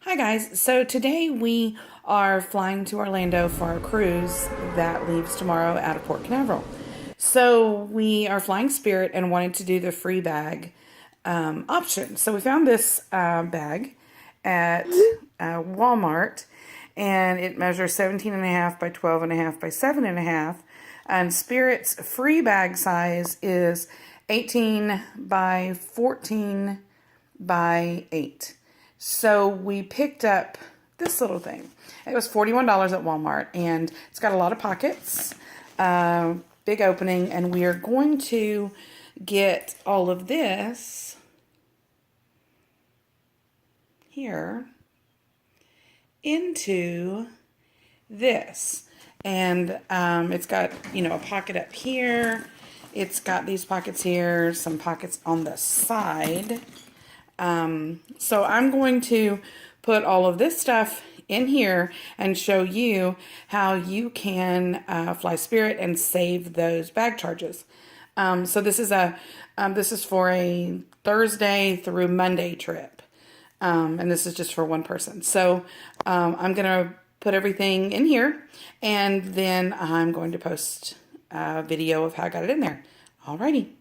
Hi guys, so today we are flying to Orlando for our cruise that leaves tomorrow out of Port Canaveral. So we are flying Spirit and wanted to do the free bag option. So we found this bag at Walmart, and it measures 17.5 by 12.5 by 7.5, and Spirit's free bag size is 18 by 14 by 8. So we picked up this little thing. It was $41 at Walmart, and it's got a lot of pockets, big opening, and we are going to get all of this here into this. And it's got, a pocket up here. It's got these pockets here, some pockets on the side. So I'm going to put all of this stuff in here and show you how you can fly Spirit and save those bag charges. So this is for a Thursday through Monday trip, and this is just for one person. So I'm gonna put everything in here, and then I'm going to post a video of how I got it in there. Alrighty.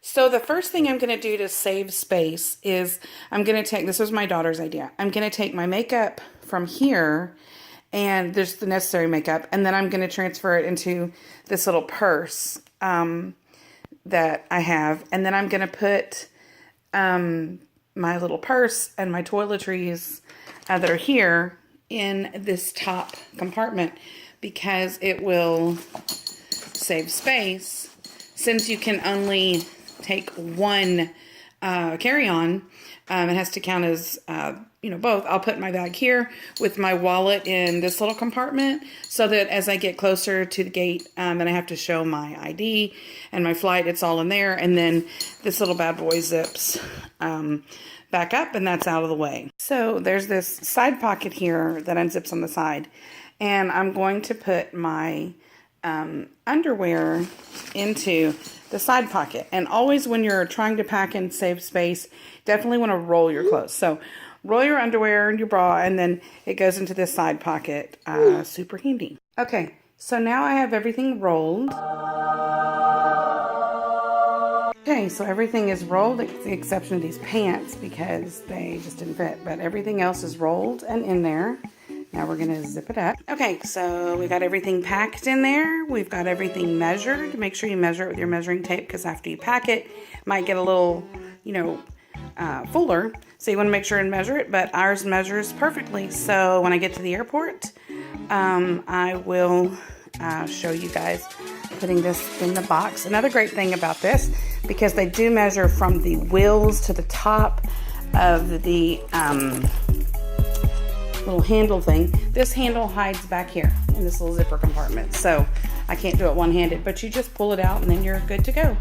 So the first thing I'm going to do to save space is I'm going to take, this was my daughter's idea, I'm going to take my makeup from here, and there's the necessary makeup, and then I'm going to transfer it into this little purse that I have, and then I'm going to put my little purse and my toiletries that are here in this top compartment, because it will save space since you can only take one carry-on. It has to count as, both. I'll put my bag here with my wallet in this little compartment, so that as I get closer to the gate and I have to show my ID and my flight, it's all in there. And then this little bad boy zips back up, and that's out of the way. So there's this side pocket here that unzips on the side, and I'm going to put my underwear into the side pocket. And always when you're trying to pack and save space, definitely want to roll your clothes. So roll your underwear and your bra, and then it goes into this side pocket. Super handy. Okay, so now I have everything rolled. Okay, so everything is rolled, with the exception of these pants because they just didn't fit, but everything else is rolled and in there. Now we're going to zip it up. Okay, so we got everything packed in there. We've got everything measured. Make sure you measure it with your measuring tape, because after you pack it, it might get a little, fuller. So you want to make sure and measure it, but ours measures perfectly. So when I get to the airport, I will show you guys putting this in the box. Another great thing about this, because they do measure from the wheels to the top of the little handle thing. This handle hides back here in this little zipper compartment, so I can't do it one-handed, but you just pull it out and then you're good to go.